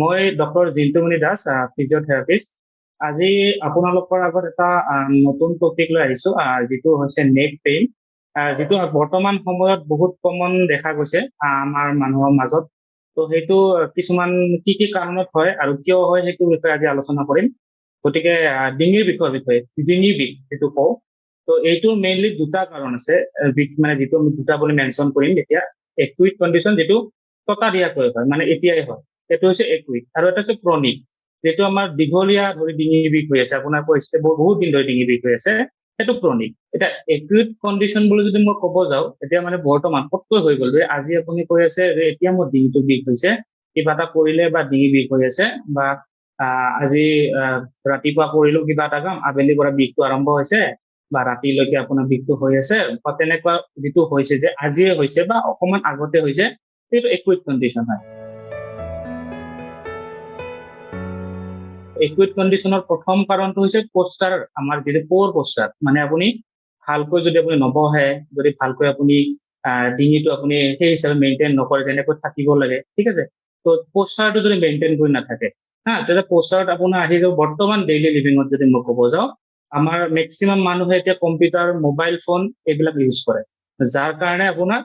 মই doctor জিন্তুমণি Das, physiotherapist. আজি আপোনালোকৰ আগত এটা নতুন টপিক লৈ আহিছো, যিটো হৈছে নেক পেইন, যিটো বৰ্তমান সময়ত বহুত কমন দেখা গৈছে আমাৰ মানুহৰ মাজত। তো সেইটো কিছুমান কি কাৰণত হয় আৰু কিয় হয় সেইটো বিষয়ে আজি আলোচনা কৰিম। গতিকে ডিঙিৰ বিষয়ে ডিঙিৰ বিষ যিটো কওঁ, তো এইটো মেইনলি দুটা কাৰণ আছে। মানে যিটো আমি দুটা বুলি মেনশ্যন কৰিম এতিয়া। একুইট কণ্ডিশ্যন যিটো টকা দিয়াকৈ হয়, মানে এতিয়াই হয়, সেইটো হৈছে একুইট। আৰু এটা হৈছে ক্ৰনিক, যিটো আমাৰ দীঘলীয়া ধৰি ডিঙিৰ বিষ হৈ আছে, আপোনাৰ কৈছে বহুত দিন ধৰি ডিঙিৰ বিষ হৈ আছে, সেইটো ক্ৰনিক। এতিয়া একুইট কণ্ডিশ্যন বুলি যদি মই ক'ব যাওঁ, এতিয়া মানে বৰ্তমান পটকৈ হৈ গ'ল যে আজি আপুনি কৈ আছে যে এতিয়া মোৰ ডিঙিটো বিষ হৈছে, কিবা এটা কৰিলে বা ডিঙি বিষ হৈ আছে, বা আজি ৰাতিপুৱা কৰিলো কিবা এটা কাম, আবেলিৰ পৰা বিষটো আৰম্ভ হৈছে, বা ৰাতিলৈকে আপোনাৰ বিষটো হৈ আছে, বা তেনেকুৱা যিটো হৈছে যে আজিয়ে হৈছে বা অকমান আগতে হৈছে, সেইটো একুইট কণ্ডিশ্যন হয়। একুইট কণ্ডিশ্যনৰ প্ৰথম কাৰণটো হৈছে পষ্টাৰ, আমাৰ যিটো প'ৰ পষ্টাৰ, মানে আপুনি ভালকৈ যদি আপুনি নবহে, যদি ভালকৈ আপুনি ডিঙিটো আপুনি সেই হিচাপে মেইনটেইন নকৰে যেনেকৈ থাকিব লাগে, ঠিক আছে। তো পষ্টাৰটো যদি মেইনটেইন কৰি নাথাকে, তেতিয়া পষ্টাৰত আপোনাৰ আহি যাব। বৰ্তমান ডেইলি লিভিঙত যদি মই ক'ব যাওঁ, আমাৰ মেক্সিমাম মানুহে এতিয়া কম্পিউটাৰ, মোবাইল ফোন এইবিলাক ইউজ কৰে, যাৰ কাৰণে আপোনাৰ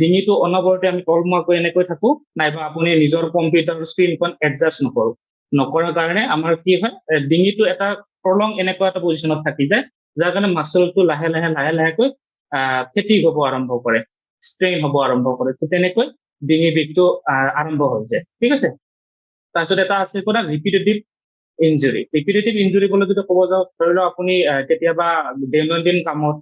ডিঙিটো অনবৰতে আমি তলমুৱাকৈ এনেকৈ থাকো, নাইবা আপুনি নিজৰ কম্পিউটাৰ স্ক্ৰীনখন এডজাষ্ট নকৰাৰ কাৰণে আমাৰ কি হয়, ডিঙিটো এটা প্ৰলং এনেকুৱা এটা পজিশ্যনত থাকি যায়, যাৰ কাৰণে মাচলটো লাহে লাহেকৈ ফেটিক হ'ব আৰম্ভ কৰে, ষ্ট্ৰেইন হ'ব আৰম্ভ কৰে। তো তেনেকৈ ডিঙিৰ বিষটো আৰম্ভ হৈ যায়, ঠিক আছে। তাৰপিছত এটা আছে আপোনাৰ ৰিপিটেটিভ ইঞ্জুৰি। ৰিপিটেটিভ ইঞ্জুৰি বুলি যদি ক'ব যাওঁ, ধৰি লওক আপুনি কেতিয়াবা দৈনন্দিন কামত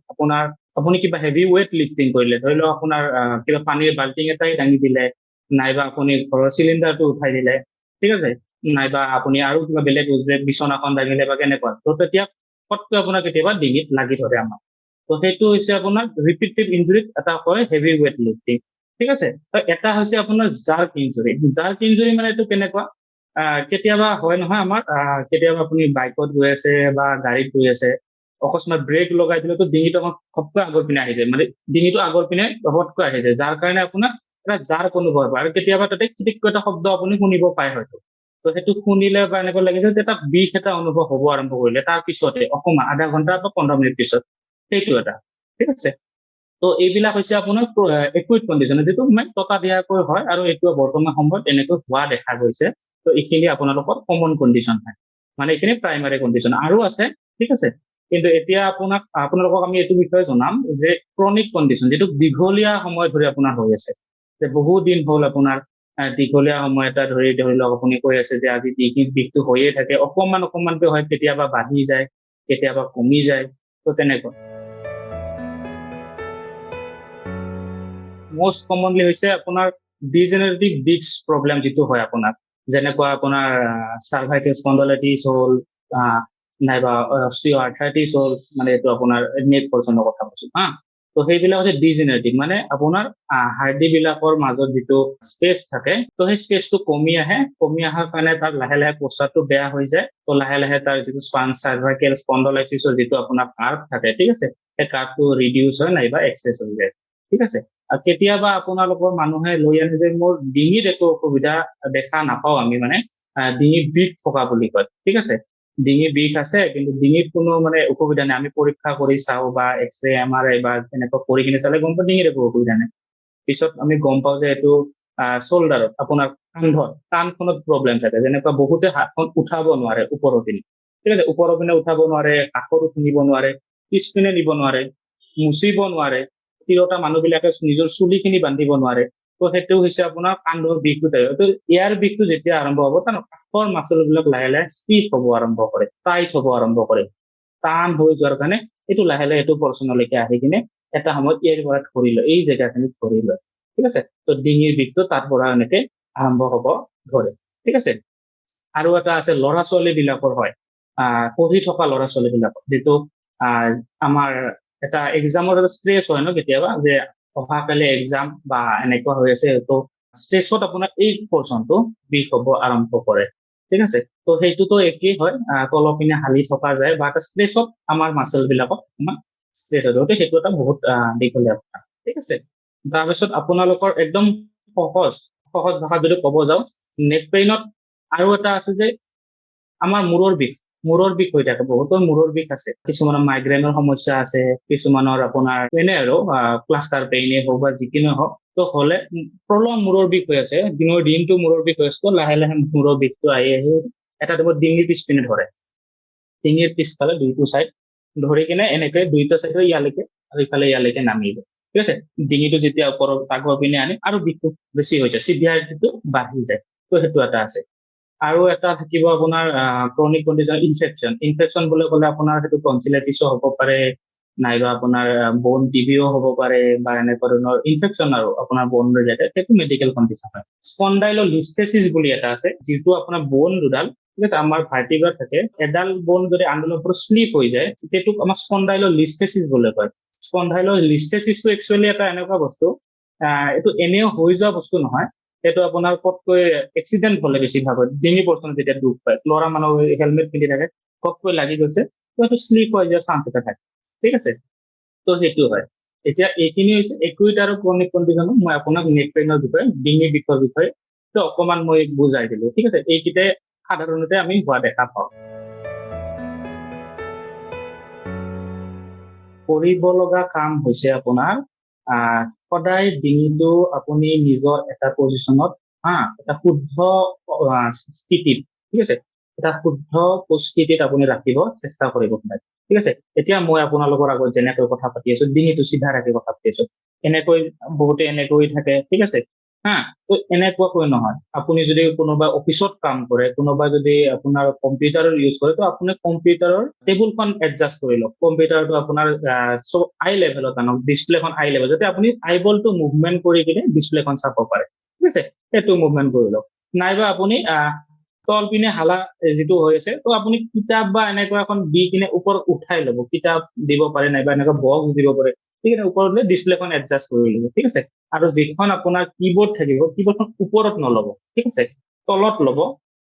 আপুনি কিবা হেভি ৱেইট লিফটিং কৰিলে, ধৰি লওক আপোনাৰ কিবা পানীৰ বাল্টিং এটাই দাঙি দিলে, নাইবা আপুনি ঘৰৰ চিলিণ্ডাৰটো উঠাই দিলে, ঠিক আছে, নাইবা আপুনি আৰু কিবা বেলেগ বিচনাখন দাঙিলে বা কেনেকুৱা, তো তেতিয়া পটকৈ আপোনাৰ কেতিয়াবা ডিঙিত লাগি ধৰে আমাৰ। তো সেইটো হৈছে আপোনাৰ ৰিপিটেটিভ ইঞ্জুৰিত এটা হয় হেভি ৱেইট লিফটিং, ঠিক আছে। এটা হৈছে আপোনাৰ জাৰ্ক ইঞ্জুৰি। জাৰ্ক ইঞ্জুৰি মানে এইটো কেনেকুৱা, কেতিয়াবা হয় নহয় আমাৰ, কেতিয়াবা আপুনি বাইকত গৈ আছে বা গাড়ীত গৈ আছে, অকস্মাত ব্ৰেক লগাই দিলে তো ডিঙিটো আমাক খপকৈ আগৰ পিনে আহি যায়, মানে ডিঙিটো আগৰ পিনে হতকৈ আহি যায়, যাৰ কাৰণে আপোনাৰ এটা জাৰ্ক অনুভৱ হয়, আৰু কেতিয়াবা তাতে খিটিককৈ এটা শব্দ আপুনি শুনিব পায় হয়তো। তো সেইটো শুনিলে বা এনেকুৱা লাগিছে যে এটা বিষ এটা অনুভৱ হ'ব আৰম্ভ কৰিলে, তাৰ পিছতে অকমান আধা ঘন্টা বা 15 মিনিট পিছত, সেইটো এটা, ঠিক আছে। তো এইবিলাক হৈছে আপোনাৰ একুইট কণ্ডিশ্যন, যিটো মানে টকা দিয়াকৈ হয়, আৰু এইটো বৰ্তমান সময়ত এনেকৈ হোৱা দেখা গৈছে। তো এইখিনি আপোনালোকৰ কমন কণ্ডিশ্যন হয়, মানে এইখিনি প্ৰাইমাৰী কণ্ডিশ্যন। আৰু আছে, ঠিক আছে, কিন্তু এতিয়া আপোনালোকক আমি এইটো বিষয়ে জনাম যে ক্ৰনিক কণ্ডিশ্যন, যিটো দীঘলীয়া সময় ধৰি আপোনাৰ হৈ আছে, যে বহুত দিন হ'ল আপোনাৰ দীঘলীয়া সময় এটা ধৰি লওক আপুনি কৈ আছে যে আজি ডিঙিৰ বিষটো হৈয়ে থাকে, অকমানকৈ হয়, কেতিয়াবা বাঢ়ি যায়, কেতিয়াবা কমি যায়, তো তেনেকুৱা। most commonly হৈছে আপোনাৰ ডিজেনাৰেটিভ ডিস্ক প্ৰব্লেম যিটো হয় আপোনাৰ, যেনেকুৱা আপোনাৰ চাৰ্ভাইকেল স্পন্ডাইলাইটিছ হ'ল, নাইবা অস্টিঅ'আৰ্থ্ৰাইটিছ হ'ল, মানে এইটো আপোনাৰ নেক পৰ্চনৰ কথা কৈছো, তো সেইবিলাক হৈছে ডিজেনাৰেটিভ, মানে আপোনাৰ হাৰ্ডি বিলাকৰ মাজত যিটো স্পেচ থাকে, তো সেই স্পেচটো কমি অহাৰ কাৰণে তাৰ লাহে পষ্টাৰটো বেয়া হৈ যায়। তো লাহে তাৰ যিটো চাৰ্ভাইকেল স্পন্ডাইলাইটিছৰ যিটো আপোনাৰ কাৰ্ভ থাকে, ঠিক আছে, সেই কাৰ্ভটো ৰিডিউচ হয় নাইবা এক্সেছ হৈ যায়, ঠিক আছে। কেতিয়াবা আপোনালোকৰ মানুহে লৈ আনে যে মোৰ ডিঙিত একো অসুবিধা দেখা নাপাওঁ আমি, মানে ডিঙিত বিষ থকা বুলি কয়, ঠিক আছে, ডিঙিৰ বিষ আছে কিন্তু ডিঙিত কোনো মানে অসুবিধা নাই, আমি পৰীক্ষা কৰি চাওঁ বা এক্সৰে MRI বা তেনেকুৱা কৰি কিনে চালে গম পাওঁ ডিঙিত একো অসুবিধা নাই। পিছত আমি গম পাওঁ যে এইটো শোল্ডাৰত, আপোনাৰ কাণখনত প্ৰব্লেম থাকে, যেনেকুৱা বহুতে হাতখন উঠাব নোৱাৰে ওপৰৰ পিনে, ঠিক আছে, ওপৰৰ পিনে উঠাব নোৱাৰে, কাষতো নিব নোৱাৰে, পিছপিনে নিব নোৱাৰে, মুচিব নোৱাৰে, তিৰোতা মানুহবিলাকে নিজৰ চুলিখিনি বান্ধিব নোৱাৰে। তো সেইটো হৈছে আপোনাৰ কান্ধৰ বিষটো থাকে। তো ইয়াৰ বিষটো যেতিয়া আৰম্ভ হ'ব, তাৰ কাষৰ মাচলবিলাক লাহে ষ্টিফ হ'ব আৰম্ভ কৰে, টাইট হ'ব আৰম্ভ কৰে, টান হৈ যোৱাৰ কাৰণে এইটো লাহে এইটো পৰ্চনলৈকে আহি কিনে এটা সময়ত ইয়াৰ পৰা ধৰি লয়, এই জেগাখিনিত ধৰি লয়, ঠিক আছে। তো ডিঙিৰ বিষটো তাৰ পৰা এনেকে আৰম্ভ হ'ব ধৰে, ঠিক আছে। আৰু এটা আছে ল'ৰা ছোৱালী বিলাকৰ হয়, পঢ়ি থকা ল'ৰা ছোৱালী বিলাকৰ, যিটো আমাৰ এটা এক্সামৰ এটা ষ্ট্ৰেছ হয় ন কেতিয়াবা, যে অহাকালি এক্সাম বা এনেকুৱা হৈ আছে, তো ষ্ট্ৰেছত আপোনাৰ এই পৰ্চনটো বিষ হ'ব আৰম্ভ কৰে, ঠিক আছে। তো সেইটোতো একেই হয়, তলৰ পিনে হালি থকা যায় বা ষ্ট্ৰেছত আমাৰ মাচল বিলাকক ষ্ট্ৰেছ হয়, সেইটো এটা বহুত দীঘলীয়া কথা, ঠিক আছে। তাৰপিছত আপোনালোকৰ একদম সহজ ভাষাত যদি ক'ব যাওঁ, নেক পেইনত আৰু এটা আছে যে আমাৰ মূৰৰ বিষ হৈ থাকে, বহুতৰ মূৰৰ বিষ আছে, কিছুমানৰ মাইগ্ৰেনৰ সমস্যা আছে, কিছুমানৰ আপোনাৰ এনে আৰু ক্লাষ্টাৰ পেইনে হওক বা যিকোনো হওক, তো হলে প্ৰলং মূৰৰ বিষ হৈ আছে, দিনটো মূৰৰ বিষ হৈ আছে, তো লাহে লাহে মূৰৰ বিষটো আহি এটা টাইমত ডিঙিৰ পিছপিনে ধৰে, ডিঙিৰ পিছফালে দুইটো চাইড ধৰি কিনে এনেকে দুইটা চাইড ইয়ালৈকে আৰু ইফালে ইয়ালৈকে নামি যায়, ঠিক আছে। ডিঙিটো যেতিয়া ওপৰত আগৰ পিনে আনি আৰু বিষটো বেছি হৈ যায়, চিভিয়াৰিটিটো বাঢ়ি যায়, তো সেইটো এটা আছে। আৰু এটা থাকিব আপোনাৰ ক্ৰনিক কণ্ডিশ্যন ইনফেকশ্যন বুলি ক'লে আপোনাৰ সেইটো টনচিলাইটিছো হ'ব পাৰে, নাইবা আপোনাৰ বন টিবিও হ'ব পাৰে, বা এনেকুৱা ধৰণৰ ইনফেকশ্যন আৰু আপোনাৰ বন ৰিলেটেড, সেইটো মেডিকেল কণ্ডিশ্যন হয়। স্পণ্ডাইলোলিস্থেচিছ বুলি এটা আছে, যিটো আপোনাৰ বন দুডাল, ঠিক আছে, আমাৰ ভাৰ্টিব্ৰা থাকে, এডাল বন যদি আনডালৰ পৰা শ্লিপ হৈ যায়, সেইটোক আমাৰ স্পণ্ডাইলোলিস্থেচিছ বুলি কয়। স্পণ্ডাইলোলিস্থেচিছটো একচুৱেলি এটা এনেকুৱা বস্তু, এইটো এনেও হৈ যোৱা বস্তু নহয়, সেইটো আপোনাৰ পটকৈ এক্সিডেণ্ট হলে বেছিভাগ হয়, ডিঙি পৰ্চনত যেতিয়া দুখ পায়, ল'ৰা মানুহ হেলমেট পিন্ধি থাকে, পটকৈ লাগি গৈছে, তো সেইটো শ্লিপ হৈ যোৱাৰ চান্স এটা থাকে, ঠিক আছে। তো সেইটো হয়। এতিয়া এইখিনি হৈছে একুইট আৰু ক্ৰনিক কণ্ডিশ্যন। মই আপোনাক নেক পেইনৰ বিষয়ে, ডিঙি বিষৰ বিষয়ে তো অকমান মই বুজাই দিলো, ঠিক আছে। এইকেইটাই সাধাৰণতে আমি হোৱা দেখা পাওঁ। কৰিব লগা কাম হৈছে আপোনাৰ সদায় ডিঙিটো আপুনি নিজৰ এটা পজিশ্যনত, এটা শুদ্ধ স্থিতিত, ঠিক আছে, এটা শুদ্ধ পৰিস্থিতিত আপুনি ৰাখিব চেষ্টা কৰিব সদায়, ঠিক আছে। এতিয়া মই আপোনালোকৰ আগত যেনেকৈ কথা পাতি আছো, ডিঙিটো চিধা ৰাখি কথা পাতি আছো, এনেকৈ বহুতে এনেকৈ থাকে, ঠিক আছে। তো এনেকুৱাকৈ নহয়, আপুনি যদি কোনোবা অফিচত কাম কৰে, কোনোবা যদি আপোনাৰ কম্পিউটাৰৰ ইউজ কৰে, তো আপুনি কম্পিউটাৰৰ টেবুলখন এডজাষ্ট কৰি লওক, কম্পিউটাৰটো আপোনাৰ আই লেভেলত আনক, ডিছপ্লেখন আই লেভেল, যাতে আপুনি আইবলটো মুভমেণ্ট কৰি কিনে ডিছপ্লেখন চাব পাৰে, ঠিক আছে, সেইটো মুভমেণ্ট কৰি লওক। নাইবা আপুনি তল পিনে হালা যিটো হৈ আছে, তো আপুনি কিতাপ বা এনেকুৱা এখন দি কিনে ওপৰত উঠাই ল'ব, কিতাপ দিব পাৰে, নাইবা এনেকুৱা বক্স দিব পাৰে, ঠিক আছে, ওপৰত লৈ ডিছপ্লেখন এডজাষ্ট কৰি ল'ব, ঠিক আছে। আৰু যিখন আপোনাৰ কিবৰ্ড থাকিব, কিবৰ্ডখন ওপৰত নল'ব, ঠিক আছে, তলত ল'ব।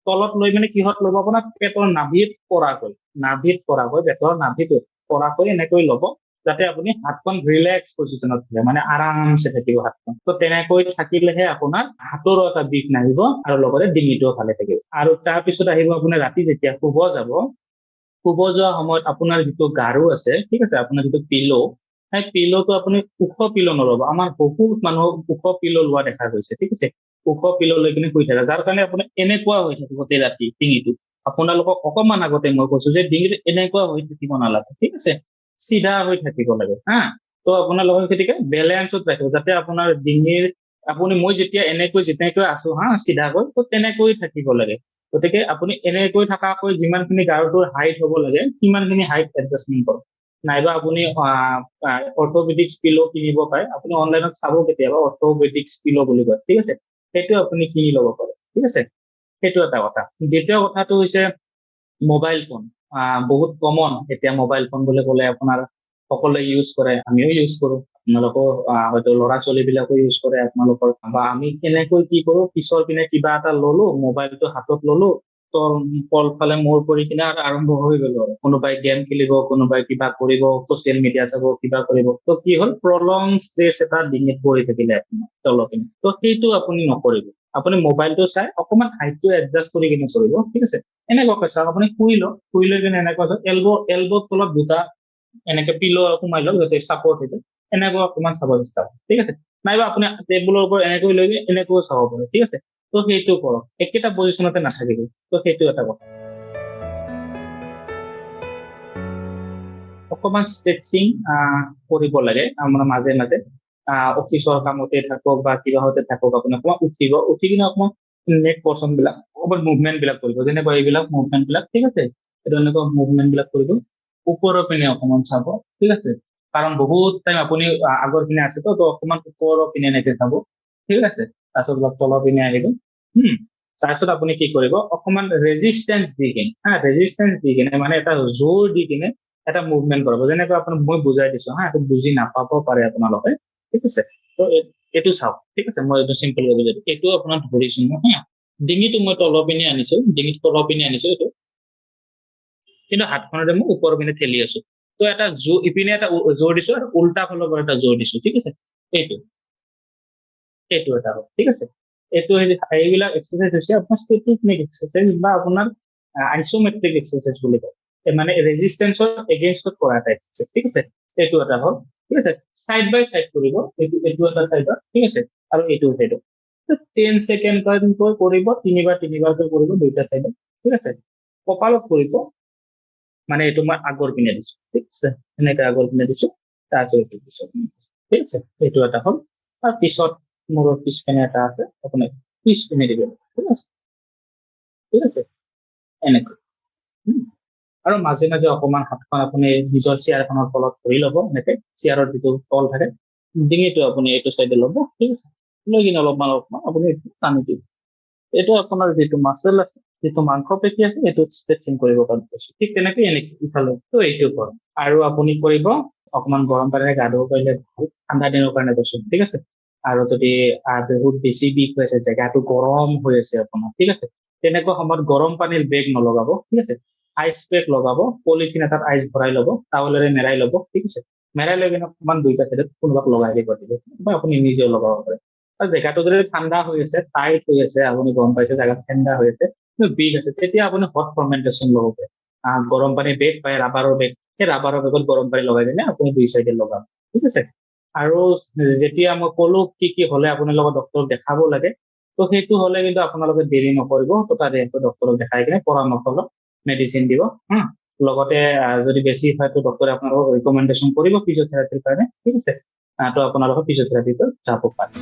তলত লৈ মানে কিহত ল'ব, আপোনাৰ পেটৰ নাভিত পৰাকৈ পেটৰ নাভিটোত পৰাকৈ এনেকৈ ল'ব, যাতে আপুনি হাতখন ৰিলেক্স পজিশ্যনত থাকে, মানে আৰামছে থাকিব হাতখন। তো তেনেকৈ থাকিলেহে আপোনাৰ হাতৰো এটা বিষ নাহিব আৰু লগতে ডিঙিটোও ভালে থাকিব। আৰু তাৰপিছত আহিব আপোনাৰ ৰাতি যেতিয়া শুব যোৱা সময়ত আপোনাৰ যিটো গাৰু আছে, ঠিক আছে, আপোনাৰ যিটো পিলো, সেই পিলোটো আপুনি ওখ পিলো নল'ব। আমাৰ বহুত মানুহ ওখ পিলো লোৱা দেখা গৈছে, ঠিক আছে, ওখ পিলো লৈ কিনে শুই থাকে, যাৰ কাৰণে আপোনাৰ এনেকুৱা হৈ থাকে গোটেই ৰাতি ডিঙিটো। আপোনালোকক অকমান আগতে মই কৈছো যে ডিঙিটো এনেকুৱা হৈ থাকিব নালাগে, ঠিক আছে, চিধা হৈ থাকিব লাগে, তো আপোনালোকক গতিকে বেলেঞ্চত ৰাখিব, যাতে আপোনাৰ ডিঙিৰ মই যেতিয়া যেনেকৈ আছো চিধাকৈ, তো তেনেকৈ থাকিব লাগে। গতিকে আপুনি এনেকৈ থকাকৈ যিমানখিনি গাৰুটোৰ হাইট হ'ব লাগে, সিমানখিনি হাইট এডজাষ্টমেণ্ট কৰক। নাইবা আপুনি অৰ্থোপেডিক্স পিলো কিনিব পাৰে, আপুনি অনলাইনত চাব কেতিয়াবা, অৰ্থোপেডিক্স পিলো বুলি কয়, ঠিক আছে, সেইটো আপুনি কিনি ল'ব পাৰে, ঠিক আছে। সেইটো এটা কথা। দ্বিতীয় কথাটো হৈছে মোবাইল ফোন। বহুত কমন এতিয়া মোবাইল ফোন বুলি ক'লে আপোনাৰ সকলোৱে ইউজ কৰে, আমিও ইউজ কৰো, আপোনালোকৰ হয়তো ল'ৰা ছোৱালী বিলাকো ইউজ কৰে আপোনালোকৰ, বা আমি কেনেকৈ কি কৰো, পিছৰ পিনে কিবা এটা ললো, মোবাইলটো হাতত ললো, তো কলফালে মূৰ কৰি কিনে আৰম্ভ হৈ গলো, আৰু কোনোবাই গেম খেলিব, কোনোবাই কিবা কৰিব, ছচিয়েল মিডিয়া চাব, কিবা কৰিব, তো কি হ'ল, প্ৰলং ষ্ট্ৰেছ এটা ডিঙিত পৰি থাকিলে আপোনাৰ তলৰ পিনে। তো সেইটো আপুনি নকৰিব, আপুনি মোবাইলটো চাই অকমান হাইটটো এডজাষ্ট কৰি কিনে কৰিব, ঠিক আছে। এনেকুৱাকৈ চাওক, আপুনি শুই লৈ কিনে এনেকুৱা এলবৰ তলত দুটা এনেকে পিলো সোমাই লওক, যাতে চাপৰ্ট হৈ যায়, এনেকুৱা অকমান চাব চেষ্টা কৰক, ঠিক আছে। নাইবা আপুনি টেবুলৰ ওপৰত এনেকৈ লৈ এনেকৈও চাব পাৰে, ঠিক আছে। তো সেইটো কৰক, একেটা পজিশ্যনতে নাথাকিব, তো সেইটো এটা কথা। অকমান ষ্ট্ৰেচিং কৰিব লাগে আমাৰ মাজে মাজে, অফিচৰ কামতে থাকক বা কিবাহতে থাকক, আপুনি অকমান উঠি কিনে অকমান নেক পৰ্চন বিলাক অকমান মুভমেণ্ট বিলাক কৰিব, যেনেকুৱা এইবিলাক মুভমেণ্ট বিলাক, ঠিক আছে, এইটো এনেকুৱা মুভমেণ্ট বিলাক কৰিব। ওপৰৰ পিনে অকমান চাব, ঠিক আছে, কাৰণ বহুত টাইম আপুনি আগৰ পিনে আছে, তো অকমান ওপৰৰ পিনে এনেকে চাব, ঠিক আছে। তাৰপিছত অলপ তলৰ পিনে আহিব, তাৰপিছত আপুনি কি কৰিব, অকমান ৰেজিষ্টেঞ্চ দি কিনে মানে এটা জোৰ দি কিনে এটা মুভমেণ্ট কৰাব, যেনেকৈ আপোনাক মই বুজাই দিছো, এইটো বুজি নাপাব পাৰে আপোনালোকে, ঠিক আছে। তো এইটো চাওক, ঠিক আছে, মই এইটো চিম্পল কৰি বুজাই দিম। এইটো আপোনাক ধৰিছো মই, ডিঙিটো মই তলৰ পিনে আনিছো, এইটো, কিন্তু হাতখনেৰে মই ওপৰৰ পিনে ঠেলি আছো, তো এটা ইপিনে এটা জোৰ দিছো আৰু উল্টা ফালৰ পৰা এটা জোৰ দিছো, ঠিক আছে। এইটো এটা হ'ল, ঠিক আছে। এইটো এইবিলাক এক্সাৰচাইজ হৈছে আপোনাৰ ষ্টেটিক এক্সাৰচাইজ বা আপোনাৰ আইচোমেট্ৰিক এক্সাৰচাইজ বুলি কয়, মানে ৰেজিষ্টেন্সৰ এগেইনষ্টত কৰা এটা এক্সাৰচাইজ, ঠিক আছে। এইটো এটা হ'ল, ঠিক আছে। সাইড বাই সাইড কৰিব, এইটো এটা সাইডত, ঠিক আছে, আৰু এইটো সাইডত 10 সেকেন্ড কৰিব, তিনিবাৰকৈ কৰিব দুইটা সাইডত, ঠিক আছে। কপালত কৰিব, মানে এইটো মই আগৰ পিনে দিছো, ঠিক আছে, এনেকে আগৰ পিনে দিছো, তাৰপিছত এইটো পিছত, ঠিক আছে। এইটো এটা হ'ল, আৰু পিছত মূৰৰ পিছপিনে এটা আছে, আপুনি পিছপিনে দিব, ঠিক আছে, ঠিক আছে, এনেকৈ। আৰু মাজে মাজে অকমান হাতখন আপুনি নিজৰ চেয়াৰখনৰ তলত ধৰি ল'ব, এনেকে চেয়াৰৰ যিটো তল থাকে ডিঙিটো আপুনি এইটো চাইডে ল'ব, ঠিক আছে, লৈ কিনে অলপমান আপুনি টানি দিব। এইটো আপোনাৰ যিটো মাচল আছে, যিটো মাংস পেশী আছে, এইটো ষ্ট্ৰেচিং কৰিব কাৰণে কৈছো, ঠিক তেনেকে এনেকে ইফালে তো এইটো কৰক। আৰু আপুনি কৰিব অকমান গৰম পানীৰে গা ধুব পাৰিলে ভাল, ঠাণ্ডা দিনৰ কাৰণে কৈছো, ঠিক আছে। আৰু যদি বহুত বেছি বিষ হৈ আছে, জেগাটো গৰম হৈ আছে আপোনাৰ, ঠিক আছে, তেনেকুৱা সময়ত গৰম পানীৰ বেগ নলগাব, ঠিক আছে, আইচ পেক লগাব, পলিথিন এটাত আইচ ভৰাই ল'ব, টাৱেলেৰে মেৰাই ল'ব, ঠিক আছে, মেৰাই লৈ কিনে অকমান দুইটা চাইডত কোনোবাক লগাই দিব বা আপুনি নিজেও লগাব পাৰে। আৰু জেগাটো যদি ঠাণ্ডা হৈ আছে, টাইট হৈ আছে, আপুনি গম পাইছে জেগাটো ঠাণ্ডা হৈ আছে, বিষ আছে, তেতিয়া আপুনি হট ফৰ্মেন্টেশ্যন ল'ব পাৰে। গৰম পানী বেগ পায়, ৰাবাৰৰ বেগ, সেই ৰাবাৰৰ বেগত গৰম পানী লগাই দিলে আপুনি দুই চাইডে লগাব, ঠিক আছে। আৰু যেতিয়া মই কলো কি কি হলে আপোনালোকৰ ডক্টৰক দেখাব লাগে, তো সেইটো হলে কিন্তু আপোনালোকে দেৰি নকৰিব, তো তাতে ডক্টৰক দেখাই কিনে পৰামৰ্শ লওক, মেডিচিন দিব, লগতে যদি বেছি হয় তো ডক্টৰে আপোনালোকক ৰিকমেণ্ডেশ্যন কৰিব ফিজিঅথেৰাপিৰ কাৰণে, ঠিক আছে, তো আপোনালোকৰ ফিজিঅথেৰাপিটো যাব পাৰে।